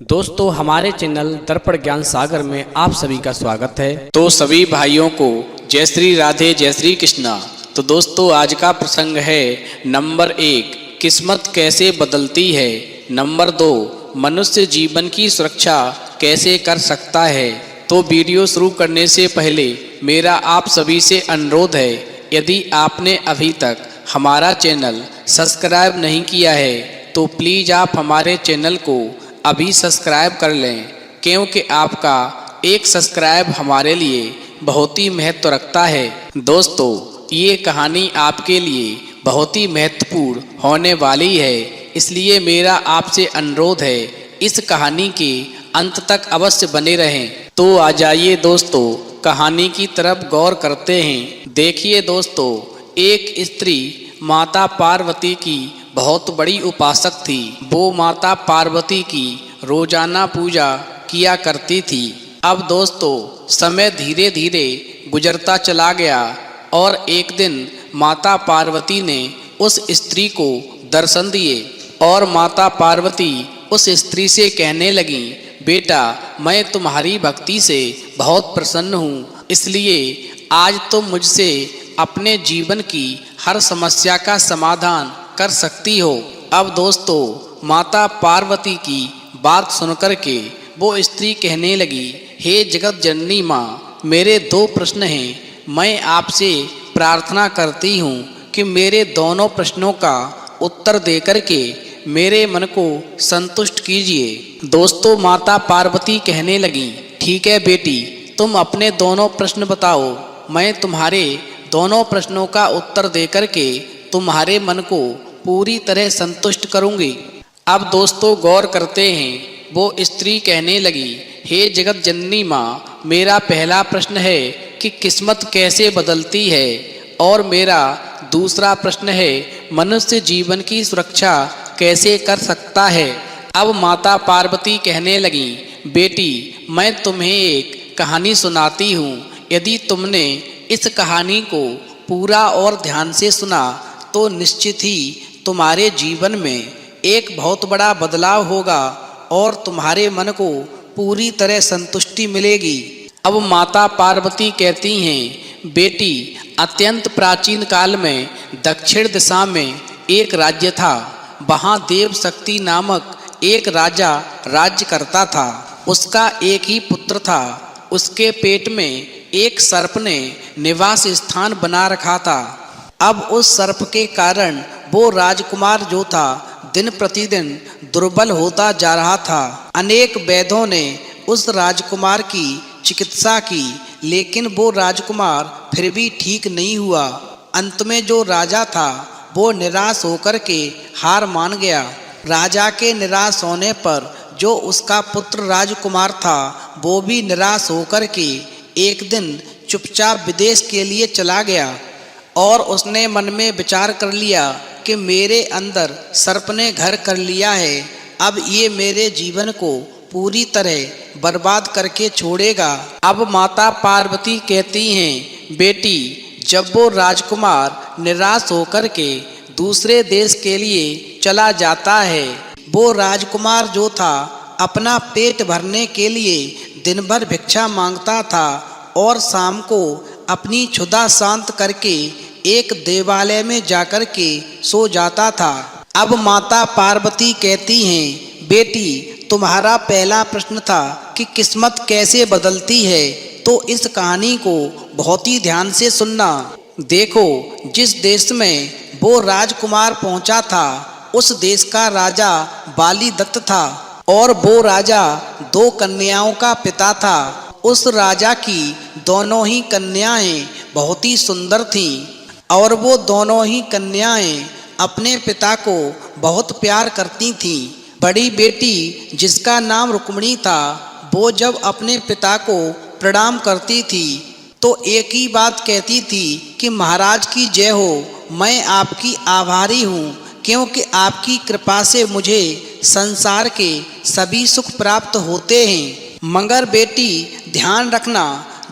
दोस्तों हमारे चैनल दर्पण ज्ञान सागर में आप सभी का स्वागत है। तो सभी भाइयों को जय श्री राधे जय श्री कृष्णा। तो दोस्तों आज का प्रसंग है नंबर 1, किस्मत कैसे बदलती है। नंबर 2, मनुष्य जीवन की सुरक्षा कैसे कर सकता है। तो वीडियो शुरू करने से पहले मेरा आप सभी से अनुरोध है, यदि आपने अभी तक हमारा चैनल सब्सक्राइब नहीं किया है तो प्लीज़ आप हमारे चैनल को अभी सब्सक्राइब कर लें, क्योंकि आपका एक सब्सक्राइब हमारे लिए बहुत ही महत्व रखता है। दोस्तों ये कहानी आपके लिए बहुत ही महत्वपूर्ण होने वाली है, इसलिए मेरा आपसे अनुरोध है इस कहानी के अंत तक अवश्य बने रहें। तो आ जाइए दोस्तों कहानी की तरफ गौर करते हैं। देखिए दोस्तों, एक स्त्री माता पार्वती की बहुत बड़ी उपासक थी। वो माता पार्वती की रोजाना पूजा किया करती थी। अब दोस्तों समय धीरे धीरे गुजरता चला गया और एक दिन माता पार्वती ने उस स्त्री को दर्शन दिए और माता पार्वती उस स्त्री से कहने लगी, बेटा मैं तुम्हारी भक्ति से बहुत प्रसन्न हूँ, इसलिए आज तुम मुझसे अपने जीवन की हर समस्या का समाधान कर सकती हो। अब दोस्तों माता पार्वती की बात सुनकर के वो स्त्री कहने लगी, हे जगत जननी माँ, मेरे 2 प्रश्न हैं। मैं आपसे प्रार्थना करती हूँ कि मेरे दोनों प्रश्नों का उत्तर देकर के मेरे मन को संतुष्ट कीजिए। दोस्तों माता पार्वती कहने लगी, ठीक है बेटी, तुम अपने दोनों प्रश्न बताओ, मैं तुम्हारे दोनों प्रश्नों का उत्तर देकर के तुम्हारे मन को पूरी तरह संतुष्ट करूंगी। अब दोस्तों गौर करते हैं, वो स्त्री कहने लगी, हे जगत जननी माँ, मेरा पहला प्रश्न है कि किस्मत कैसे बदलती है, और मेरा दूसरा प्रश्न है मनुष्य जीवन की सुरक्षा कैसे कर सकता है। अब माता पार्वती कहने लगी, बेटी मैं तुम्हें एक कहानी सुनाती हूँ, यदि तुमने इस कहानी को पूरा और ध्यान से सुना तो निश्चित ही तुम्हारे जीवन में एक बहुत बड़ा बदलाव होगा और तुम्हारे मन को पूरी तरह संतुष्टि मिलेगी। अब माता पार्वती कहती हैं, बेटी अत्यंत प्राचीन काल में दक्षिण दिशा में एक राज्य था। वहाँ देव शक्ति नामक एक राजा राज्य करता था। उसका एक ही पुत्र था। उसके पेट में एक सर्प ने निवास स्थान बना रखा था। अब उस सर्प के कारण वो राजकुमार जो था दिन प्रतिदिन दुर्बल होता जा रहा था। अनेक वैद्यों ने उस राजकुमार की चिकित्सा की, लेकिन वो राजकुमार फिर भी ठीक नहीं हुआ। अंत में जो राजा था वो निराश होकर के हार मान गया। राजा के निराश होने पर जो उसका पुत्र राजकुमार था वो भी निराश होकर के एक दिन चुपचाप विदेश के लिए चला गया और उसने मन में विचार कर लिया कि मेरे अंदर सर्प ने घर कर लिया है, अब ये मेरे जीवन को पूरी तरह बर्बाद करके छोड़ेगा। अब माता पार्वती कहती हैं, बेटी जब वो राजकुमार निराश होकर के दूसरे देश के लिए चला जाता है, वो राजकुमार जो था अपना पेट भरने के लिए दिन भर भिक्षा मांगता था और शाम को अपनी क्षुधा शांत करके एक देवालय में जाकर के सो जाता था। अब माता पार्वती कहती हैं, बेटी तुम्हारा पहला प्रश्न था कि किस्मत कैसे बदलती है, तो इस कहानी को बहुत ही ध्यान से सुनना। देखो जिस देश में वो राजकुमार पहुंचा था उस देश का राजा बाली दत्त था और वो राजा 2 कन्याओं का पिता था। उस राजा की दोनों ही कन्याएं बहुत ही सुंदर थीं और वो दोनों ही कन्याएं अपने पिता को बहुत प्यार करती थीं। बड़ी बेटी जिसका नाम रुक्मिणी था, वो जब अपने पिता को प्रणाम करती थी तो एक ही बात कहती थी कि महाराज की जय हो, मैं आपकी आभारी हूँ, क्योंकि आपकी कृपा से मुझे संसार के सभी सुख प्राप्त होते हैं। मगर बेटी ध्यान रखना,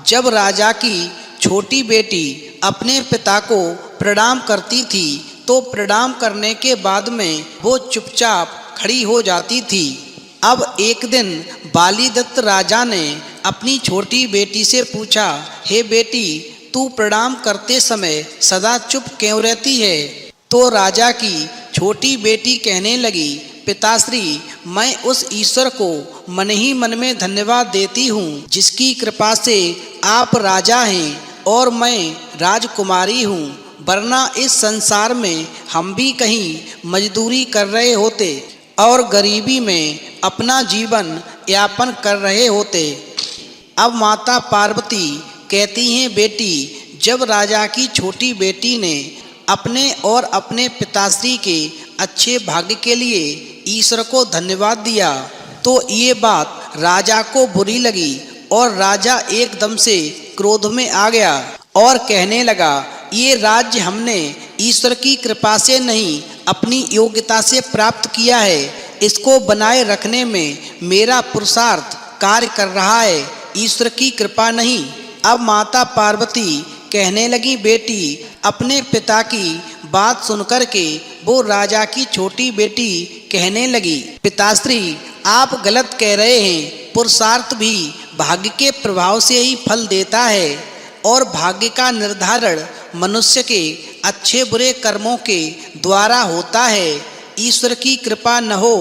जब राजा की छोटी बेटी अपने पिता को प्रणाम करती थी तो प्रणाम करने के बाद में वो चुपचाप खड़ी हो जाती थी। अब एक दिन बालीदत्त राजा ने अपनी छोटी बेटी से पूछा, हे बेटी, तू प्रणाम करते समय सदा चुप क्यों रहती है? तो राजा की छोटी बेटी कहने लगी, पिताश्री, मैं उस ईश्वर को मन ही मन में धन्यवाद देती हूँ जिसकी कृपा से आप राजा हैं और मैं राजकुमारी हूँ, वरना इस संसार में हम भी कहीं मजदूरी कर रहे होते और गरीबी में अपना जीवन यापन कर रहे होते। अब माता पार्वती कहती हैं, बेटी, जब राजा की छोटी बेटी ने अपने और अपने पिताश्री के अच्छे भाग्य के लिए ईश्वर को धन्यवाद दिया तो ये बात राजा को बुरी लगी और राजा एकदम से क्रोध में आ गया और कहने लगा, ये राज्य हमने ईश्वर की कृपा से नहीं अपनी योग्यता से प्राप्त किया है, इसको बनाए रखने में मेरा पुरुषार्थ कार्य कर रहा है, ईश्वर की कृपा नहीं। अब माता पार्वती कहने लगी, बेटी, अपने पिता की बात सुनकर के वो राजा की छोटी बेटी कहने लगी, पिताश्री, आप गलत कह रहे हैं, पुरुषार्थ भी भाग्य के प्रभाव से ही फल देता है और भाग्य का निर्धारण मनुष्य के अच्छे बुरे कर्मों के द्वारा होता है। ईश्वर की कृपा न हो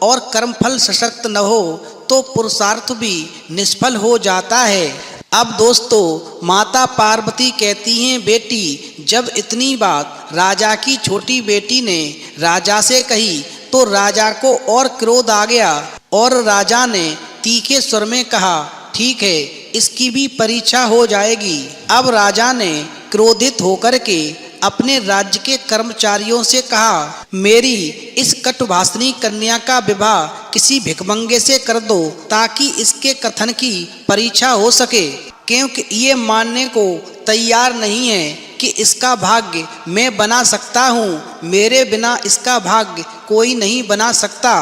और कर्मफल सशक्त न हो तो पुरुषार्थ भी निष्फल हो जाता है। अब दोस्तों, माता पार्वती कहती हैं, बेटी, जब इतनी बात राजा की छोटी बेटी ने राजा से कही तो राजा को और क्रोध आ गया और राजा ने तीखे स्वर में कहा, ठीक है, इसकी भी परीक्षा हो जाएगी। अब राजा ने क्रोधित होकर के अपने राज्य के कर्मचारियों से कहा, मेरी इस कटुभाषिणी कन्या का विवाह किसी भिखमंगे से कर दो ताकि इसके कथन की परीक्षा हो सके, क्योंकि ये मानने को तैयार नहीं है कि इसका भाग्य मैं बना सकता हूँ, मेरे बिना इसका भाग्य कोई नहीं बना सकता।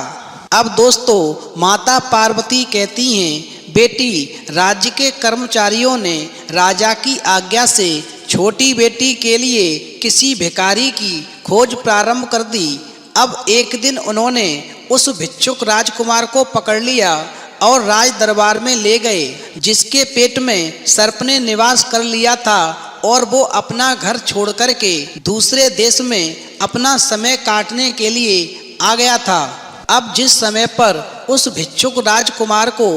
अब दोस्तों, माता पार्वती कहती हैं, बेटी, राज्य के कर्मचारियों ने राजा की आज्ञा से छोटी बेटी के लिए किसी भिखारी की खोज प्रारंभ कर दी। अब एक दिन उन्होंने उस भिक्षुक राजकुमार को पकड़ लिया और राज दरबार में ले गए, जिसके पेट में सर्प ने निवास कर लिया था और वो अपना घर छोड़ कर के दूसरे देश में अपना समय काटने के लिए आ गया था। अब जिस समय पर उस भिक्षुक राजकुमार को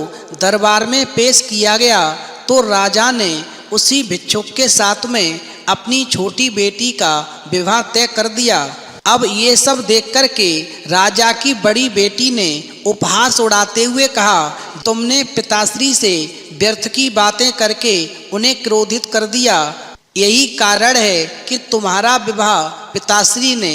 दरबार में पेश किया गया तो राजा ने उसी भिक्षुक के साथ में अपनी छोटी बेटी का विवाह तय कर दिया। अब ये सब देख कर के राजा की बड़ी बेटी ने उपहास उड़ाते हुए कहा, तुमने पिताश्री से व्यर्थ की बातें करके उन्हें क्रोधित कर दिया, यही कारण है कि तुम्हारा विवाह पिताश्री ने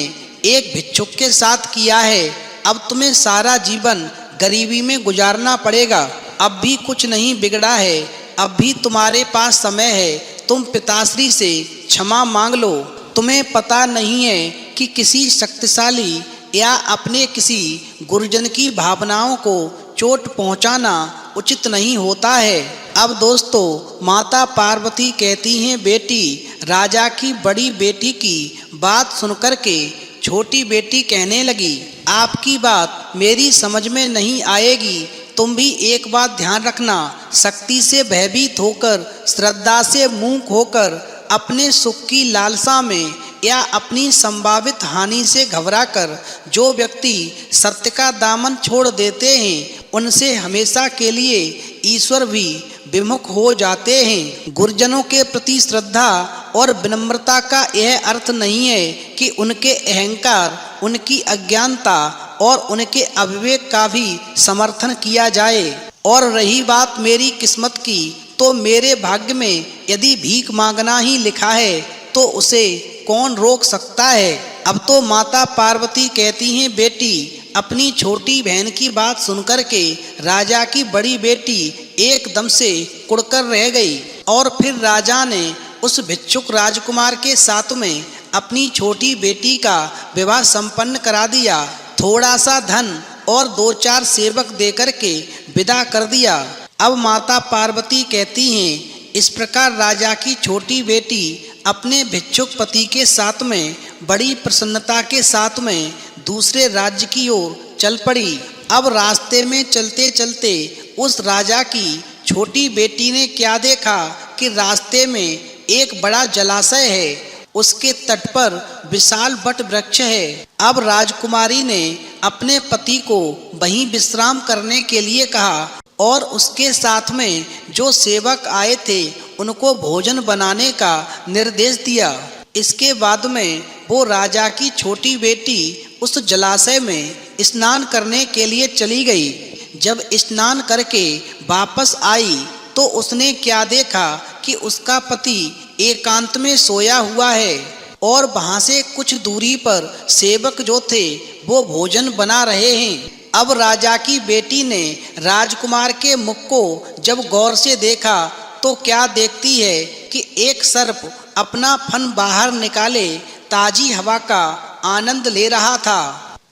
एक भिक्षुक के साथ किया है। अब तुम्हें सारा जीवन गरीबी में गुजारना पड़ेगा। अब भी कुछ नहीं बिगड़ा है, अब भी तुम्हारे पास समय है, तुम पिताश्री से क्षमा मांग लो। तुम्हें पता नहीं है कि किसी शक्तिशाली या अपने किसी गुरुजन की भावनाओं को चोट पहुंचाना उचित नहीं होता है। अब दोस्तों, माता पार्वती कहती हैं, बेटी, राजा की बड़ी बेटी की बात सुनकर के छोटी बेटी कहने लगी, आपकी बात मेरी समझ में नहीं आएगी, तुम भी एक बात ध्यान रखना, शक्ति से भयभीत होकर, श्रद्धा से मूक होकर, अपने सुख की लालसा में या अपनी संभावित हानि से घबराकर जो व्यक्ति सत्य का दामन छोड़ देते हैं, उनसे हमेशा के लिए ईश्वर भी विमुख हो जाते हैं। गुरुजनों के प्रति श्रद्धा और विनम्रता का यह अर्थ नहीं है कि उनके अहंकार, उनकी अज्ञानता और उनके अविवेक का भी समर्थन किया जाए। और रही बात मेरी किस्मत की, तो मेरे भाग्य में यदि भीख मांगना ही लिखा है तो उसे कौन रोक सकता है। अब तो माता पार्वती कहती हैं, बेटी, अपनी छोटी बहन की बात सुनकर के राजा की बड़ी बेटी एकदम से कुड़कर रह गई और फिर राजा ने उस भिक्षुक राजकुमार के साथ में अपनी छोटी बेटी का विवाह संपन्न करा दिया। थोड़ा सा धन और 2-4 सेवक देकर के विदा कर दिया। अब माता पार्वती कहती हैं, इस प्रकार राजा की छोटी बेटी अपने भिक्षुक पति के साथ में बड़ी प्रसन्नता के साथ में दूसरे राज्य की ओर चल पड़ी। अब रास्ते में चलते चलते उस राजा की छोटी बेटी ने क्या देखा कि रास्ते में एक बड़ा जलाशय है, उसके तट पर विशाल वट वृक्ष है। अब राजकुमारी ने अपने पति को वहीं विश्राम करने के लिए कहा और उसके साथ में जो सेवक आए थे उनको भोजन बनाने का निर्देश दिया। इसके बाद में वो राजा की छोटी बेटी उस जलाशय में स्नान करने के लिए चली गई। जब स्नान करके वापस आई तो उसने क्या देखा कि उसका पति एकांत में सोया हुआ है और वहां से कुछ दूरी पर सेवक जो थे वो भोजन बना रहे हैं। अब राजा की बेटी ने राजकुमार के मुख को जब गौर से देखा तो क्या देखती है कि एक सर्प अपना फन बाहर निकाले ताजी हवा का आनंद ले रहा था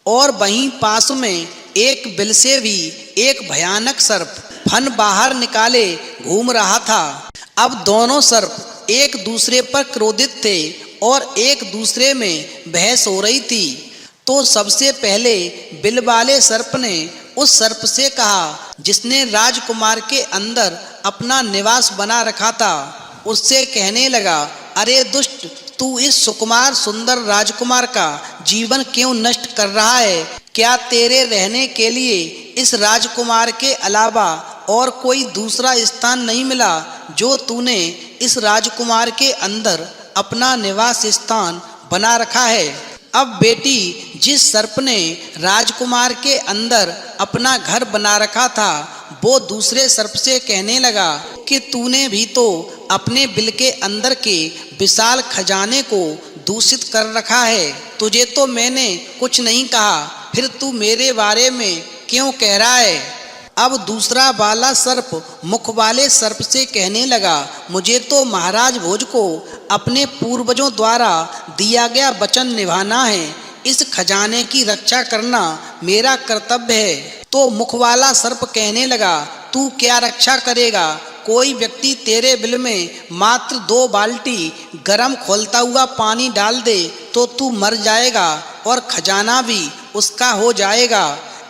और वहीं पास में एक बिल से भी एक भयानक सर्प फन बाहर निकाले घूम रहा था। अब दोनों सर्प एक दूसरे पर क्रोधित थे और एक दूसरे में बहस हो रही थी। तो सबसे पहले बिल वाले सर्प ने उस सर्प से कहा जिसने राजकुमार के अंदर अपना निवास बना रखा था, उससे कहने लगा, अरे दुष्ट, तू इस सुकुमार सुंदर राजकुमार का जीवन क्यों नष्ट कर रहा है? क्या तेरे रहने के लिए इस राजकुमार के अलावा और कोई दूसरा स्थान नहीं मिला जो तूने इस राजकुमार के अंदर अपना निवास स्थान बना रखा है? अब बेटी, जिस सर्प ने राजकुमार के अंदर अपना घर बना रखा था वो दूसरे सर्प से कहने लगा कि तूने भी तो अपने बिल के अंदर के विशाल खजाने को दूषित कर रखा है। तुझे तो मैंने कुछ नहीं कहा, फिर तू मेरे बारे में क्यों कह रहा है? अब दूसरा वाला सर्प मुख वाले सर्प से कहने लगा, मुझे तो महाराज भोज को अपने पूर्वजों द्वारा दिया गया वचन निभाना है, इस खजाने की रक्षा करना मेरा कर्तव्य है। तो मुख वाला सर्प कहने लगा, तू क्या रक्षा करेगा? कोई व्यक्ति तेरे बिल में मात्र 2 बाल्टी गरम खौलता हुआ पानी डाल दे तो तू मर जाएगा और खजाना भी उसका हो जाएगा।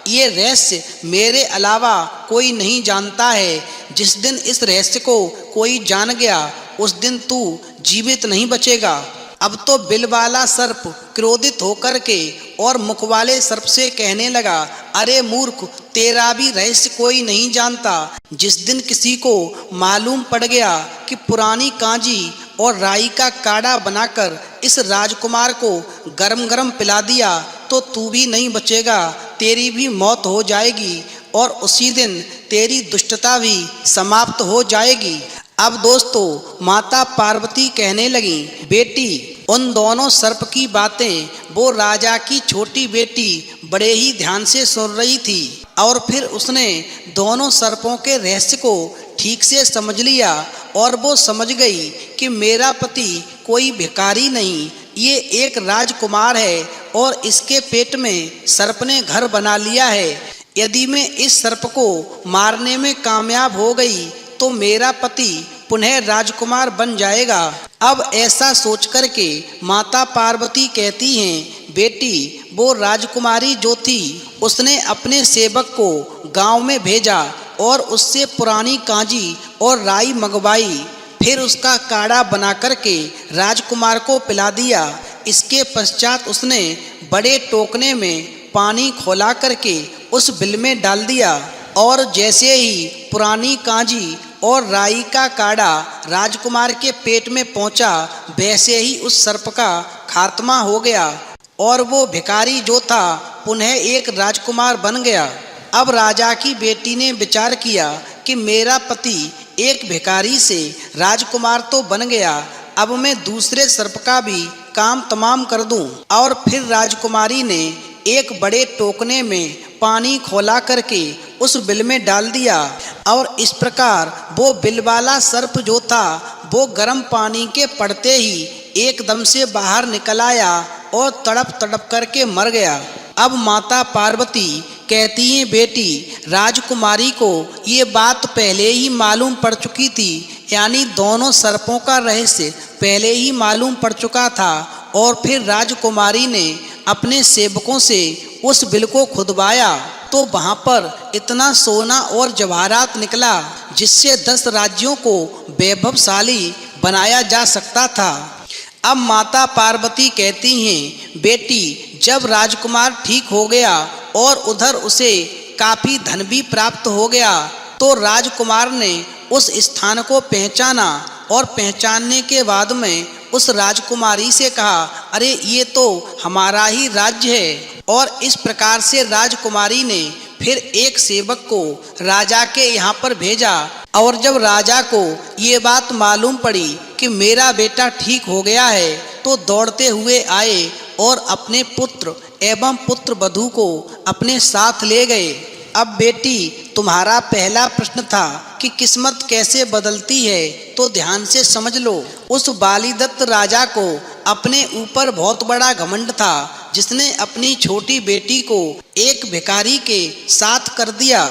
ये रहस्य मेरे अलावा कोई नहीं जानता है। जिस दिन इस रहस्य को कोई जान गया उस दिन तू जीवित नहीं बचेगा। अब तो बिल वाला सर्प क्रोधित होकर के और मुख वाले सर्प से कहने लगा, अरे मूर्ख, तेरा भी रहस्य कोई नहीं जानता। जिस दिन किसी को मालूम पड़ गया कि पुरानी कांजी और राई का काढ़ा बनाकर इस राजकुमार को गरम गरम पिला दिया तो तू भी नहीं बचेगा, तेरी भी मौत हो जाएगी और उसी दिन तेरी दुष्टता भी समाप्त हो जाएगी। अब दोस्तों, माता पार्वती कहने लगी, बेटी, उन दोनों सर्प की बातें वो राजा की छोटी बेटी बड़े ही ध्यान से सुन रही थी और फिर उसने दोनों सर्पों के रहस्य को ठीक से समझ लिया और वो समझ गई कि मेरा पति कोई भिखारी नहीं, ये एक राजकुमार है और इसके पेट में सर्प ने घर बना लिया है। यदि मैं इस सर्प को मारने में कामयाब हो गई तो मेरा पति पुनः राजकुमार बन जाएगा। अब ऐसा सोच करके माता पार्वती कहती हैं, बेटी, वो राजकुमारी जो थी उसने अपने सेवक को गांव में भेजा और उससे पुरानी कांजी और राई मंगवाई, फिर उसका काढ़ा बना करके राजकुमार को पिला दिया। इसके पश्चात उसने बड़े टोकने में पानी खौला करके उस बिल में डाल दिया और जैसे ही पुरानी कांजी और राई का काढ़ा राजकुमार के पेट में पहुंचा वैसे ही उस सर्प का खात्मा हो गया और वो भिखारी जो था पुनः एक राजकुमार बन गया। अब राजा की बेटी ने विचार किया कि मेरा पति एक भिखारी से राजकुमार तो बन गया, अब मैं दूसरे सर्प का भी काम तमाम कर दूं। और फिर राजकुमारी ने एक बड़े टोकने में पानी खौला करके उस बिल में डाल दिया और इस प्रकार वो बिल वाला सर्प जो था वो गर्म पानी के पड़ते ही एकदम से बाहर निकल आया और तड़प तड़प करके मर गया। अब माता पार्वती कहती हैं, बेटी, राजकुमारी को ये बात पहले ही मालूम पड़ चुकी थी, यानी दोनों सर्पों का रहस्य पहले ही मालूम पड़ चुका था और फिर राजकुमारी ने अपने सेवकों से उस बिल को खुदवाया तो वहां पर इतना सोना और जवाहरात निकला जिससे 10 राज्यों को वैभवशाली बनाया जा सकता था। अब माता पार्वती कहती हैं, बेटी जब राजकुमार ठीक हो गया और उधर उसे काफी धन भी प्राप्त हो गया तो राजकुमार ने उस स्थान को पहचाना और पहचानने के बाद में उस राजकुमारी से कहा, अरे ये तो हमारा ही राज्य है। और इस प्रकार से राजकुमारी ने फिर एक सेवक को राजा के यहाँ पर भेजा और जब राजा को ये बात मालूम पड़ी कि मेरा बेटा ठीक हो गया है तो दौड़ते हुए आए और अपने पुत्र एवं पुत्र वधू को अपने साथ ले गए। अब बेटी तुम्हारा पहला प्रश्न था कि किस्मत कैसे बदलती है, तो ध्यान से समझ लो। उस बालीदत्त राजा को अपने ऊपर बहुत बड़ा घमंड था जिसने अपनी छोटी बेटी को एक भिखारी के साथ कर दिया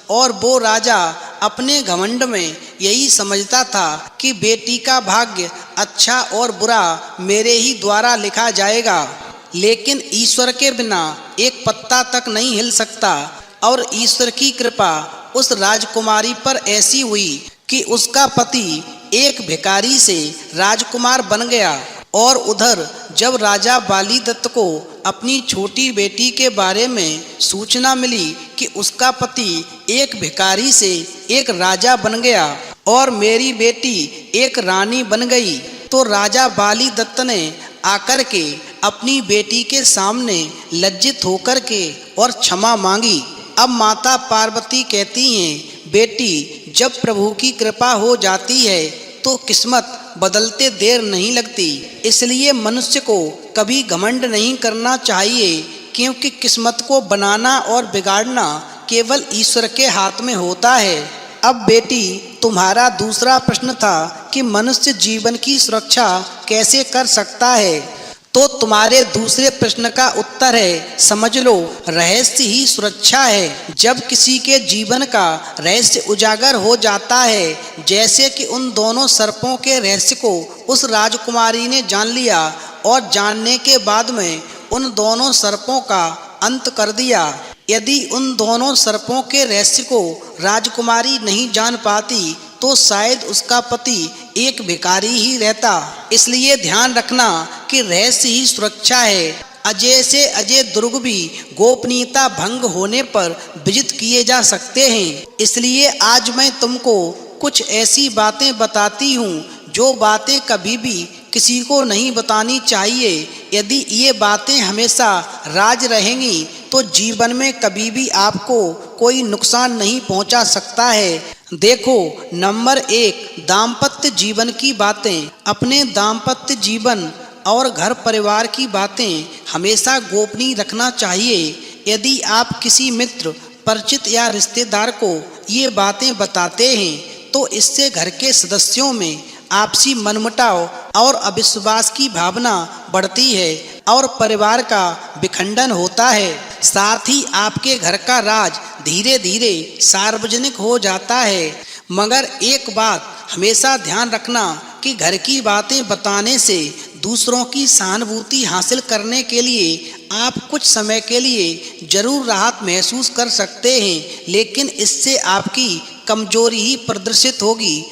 और वो राजा अपने घमंड में यही समझता था कि बेटी का भाग्य अच्छा और बुरा मेरे ही द्वारा लिखा जाएगा। लेकिन ईश्वर के बिना एक पत्ता तक नहीं हिल सकता और ईश्वर की कृपा उस राजकुमारी पर ऐसी हुई कि उसका पति एक भिखारी से राजकुमार बन गया। और उधर जब राजा बालीदत्त को अपनी छोटी बेटी के बारे में सूचना मिली कि उसका पति एक भिखारी से एक राजा बन गया और मेरी बेटी एक रानी बन गई, तो राजा बालीदत्त ने आकर के अपनी बेटी के सामने लज्जित होकर के और क्षमा मांगी। अब माता पार्वती कहती हैं, बेटी जब प्रभु की कृपा हो जाती है तो किस्मत बदलते देर नहीं लगती। इसलिए मनुष्य को कभी घमंड नहीं करना चाहिए, क्योंकि किस्मत को बनाना और बिगाड़ना केवल ईश्वर के हाथ में होता है। अब बेटी तुम्हारा दूसरा प्रश्न था कि मनुष्य जीवन की सुरक्षा कैसे कर सकता है, तो तुम्हारे दूसरे प्रश्न का उत्तर है, समझ लो, रहस्य ही सुरक्षा है। जब किसी के जीवन का रहस्य उजागर हो जाता है, जैसे कि उन दोनों सर्पों के रहस्य को उस राजकुमारी ने जान लिया और जानने के बाद में उन दोनों सर्पों का अंत कर दिया। यदि उन दोनों सर्पों के रहस्य को राजकुमारी नहीं जान पाती तो शायद उसका पति एक भिखारी ही रहता। इसलिए ध्यान रखना कि रहस्य ही सुरक्षा है। अजय से अजय दुर्ग भी गोपनीयता भंग होने पर विजित किए जा सकते हैं। इसलिए आज मैं तुमको कुछ ऐसी बातें बताती हूँ जो बातें कभी भी किसी को नहीं बतानी चाहिए। यदि ये बातें हमेशा राज रहेंगी तो जीवन में कभी भी आपको कोई नुकसान नहीं पहुंचा सकता है। देखो, नंबर 1, दाम्पत्य जीवन की बातें। अपने दाम्पत्य जीवन और घर परिवार की बातें हमेशा गोपनीय रखना चाहिए। यदि आप किसी मित्र, परिचित या रिश्तेदार को ये बातें बताते हैं तो इससे घर के सदस्यों में आपसी मनमुटाव और अविश्वास की भावना बढ़ती है और परिवार का विखंडन होता है। साथ ही आपके घर का राज धीरे धीरे सार्वजनिक हो जाता है। मगर एक बात हमेशा ध्यान रखना कि घर की बातें बताने से दूसरों की सहानुभूति हासिल करने के लिए आप कुछ समय के लिए जरूर राहत महसूस कर सकते हैं, लेकिन इससे आपकी कमजोरी ही प्रदर्शित होगी।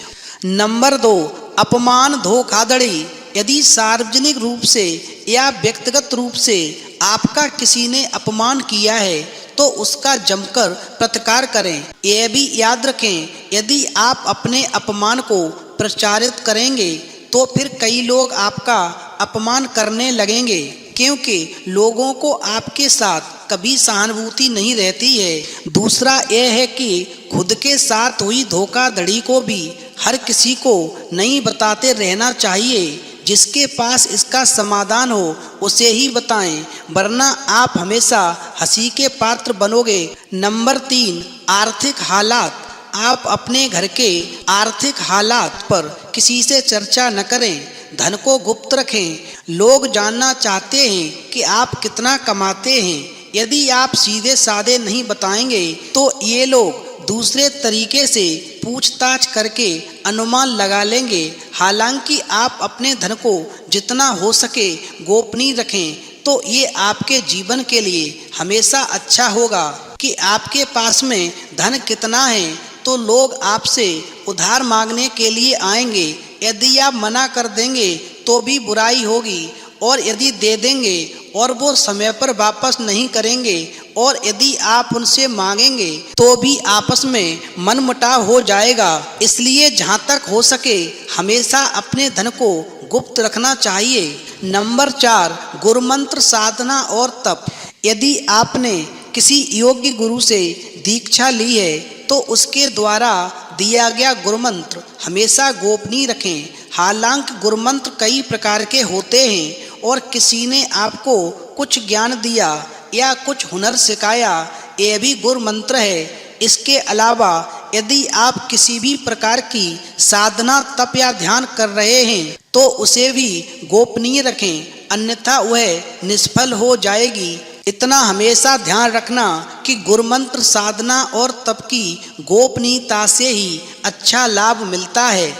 नंबर 2, अपमान, धोखाधड़ी। यदि सार्वजनिक रूप से या व्यक्तिगत रूप से आपका किसी ने अपमान किया है तो उसका जमकर प्रतिकार करें। यह भी याद रखें, यदि आप अपने अपमान को प्रचारित करेंगे तो फिर कई लोग आपका अपमान करने लगेंगे, क्योंकि लोगों को आपके साथ कभी सहानुभूति नहीं रहती है। दूसरा यह है कि खुद के साथ हुई धोखाधड़ी को भी हर किसी को नहीं बताते रहना चाहिए। जिसके पास इसका समाधान हो उसे ही बताएं, वरना आप हमेशा हंसी के पात्र बनोगे। नंबर 3, आर्थिक हालात। आप अपने घर के आर्थिक हालात पर किसी से चर्चा न करें, धन को गुप्त रखें। लोग जानना चाहते हैं कि आप कितना कमाते हैं। यदि आप सीधे साधे नहीं बताएंगे तो ये लोग दूसरे तरीके से पूछताछ करके अनुमान लगा लेंगे। हालांकि आप अपने धन को जितना हो सके गोपनीय रखें तो ये आपके जीवन के लिए हमेशा अच्छा होगा, कि आपके पास में धन कितना है तो लोग आपसे उधार मांगने के लिए आएंगे। यदि आप मना कर देंगे तो भी बुराई होगी, और यदि दे देंगे और वो समय पर वापस नहीं करेंगे, और यदि आप उनसे मांगेंगे तो भी आपस में मनमुटाव हो जाएगा। इसलिए जहाँ तक हो सके हमेशा अपने धन को गुप्त रखना चाहिए। नंबर 4, गुरुमंत्र साधना और तप। यदि आपने किसी योग्य गुरु से दीक्षा ली है तो उसके द्वारा दिया गया गुरुमंत्र हमेशा गोपनीय रखें। हालांकि गुरुमंत्र कई प्रकार के होते हैं और किसी ने आपको कुछ ज्ञान दिया या कुछ हुनर सिखाया, यह भी गुरुमंत्र है। इसके अलावा यदि आप किसी भी प्रकार की साधना, तप या ध्यान कर रहे हैं तो उसे भी गोपनीय रखें, अन्यथा वह निष्फल हो जाएगी। इतना हमेशा ध्यान रखना कि गुरुमंत्र साधना और तप की गोपनीयता से ही अच्छा लाभ मिलता है।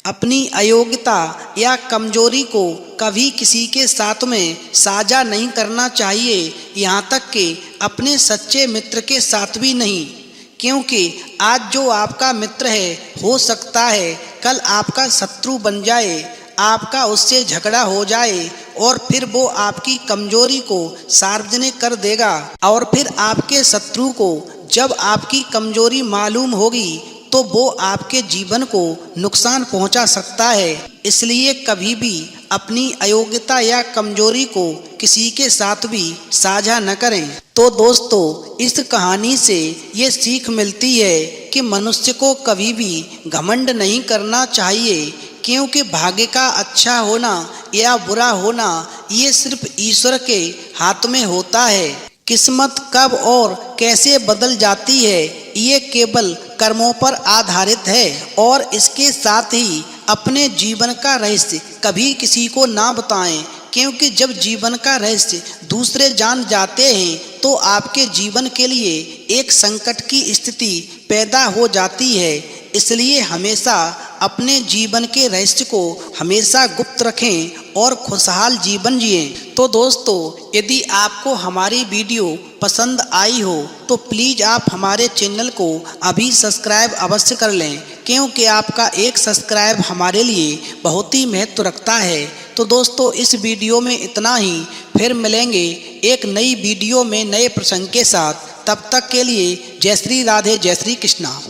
अपनी अयोग्यता या कमजोरी को कभी किसी के साथ में साझा नहीं करना चाहिए, यहाँ तक कि अपने सच्चे मित्र के साथ भी नहीं, क्योंकि आज जो आपका मित्र है हो सकता है कल आपका शत्रु बन जाए, आपका उससे झगड़ा हो जाए और फिर वो आपकी कमजोरी को सार्वजनिक कर देगा। और फिर आपके शत्रु को जब आपकी कमजोरी मालूम होगी तो वो आपके जीवन को नुकसान पहुंचा सकता है। इसलिए कभी भी अपनी अयोग्यता या कमजोरी को किसी के साथ भी साझा न करें। तो दोस्तों, इस कहानी से ये सीख मिलती है कि मनुष्य को कभी भी घमंड नहीं करना चाहिए, क्योंकि भाग्य का अच्छा होना या बुरा होना ये सिर्फ ईश्वर के हाथ में होता है। किस्मत कब और कैसे बदल जाती है ये केवल कर्मों पर आधारित है। और इसके साथ ही अपने जीवन का रहस्य कभी किसी को ना बताएं, क्योंकि जब जीवन का रहस्य दूसरे जान जाते हैं तो आपके जीवन के लिए एक संकट की स्थिति पैदा हो जाती है। इसलिए हमेशा अपने जीवन के रहस्य को हमेशा गुप्त रखें और खुशहाल जीवन जिएं। तो दोस्तों, यदि आपको हमारी वीडियो पसंद आई हो तो प्लीज़ आप हमारे चैनल को अभी सब्सक्राइब अवश्य कर लें, क्योंकि आपका एक सब्सक्राइब हमारे लिए बहुत ही महत्व रखता है। तो दोस्तों, इस वीडियो में इतना ही। फिर मिलेंगे एक नई वीडियो में नए प्रसंग के साथ। तब तक के लिए जय श्री राधे, जय श्री कृष्णा।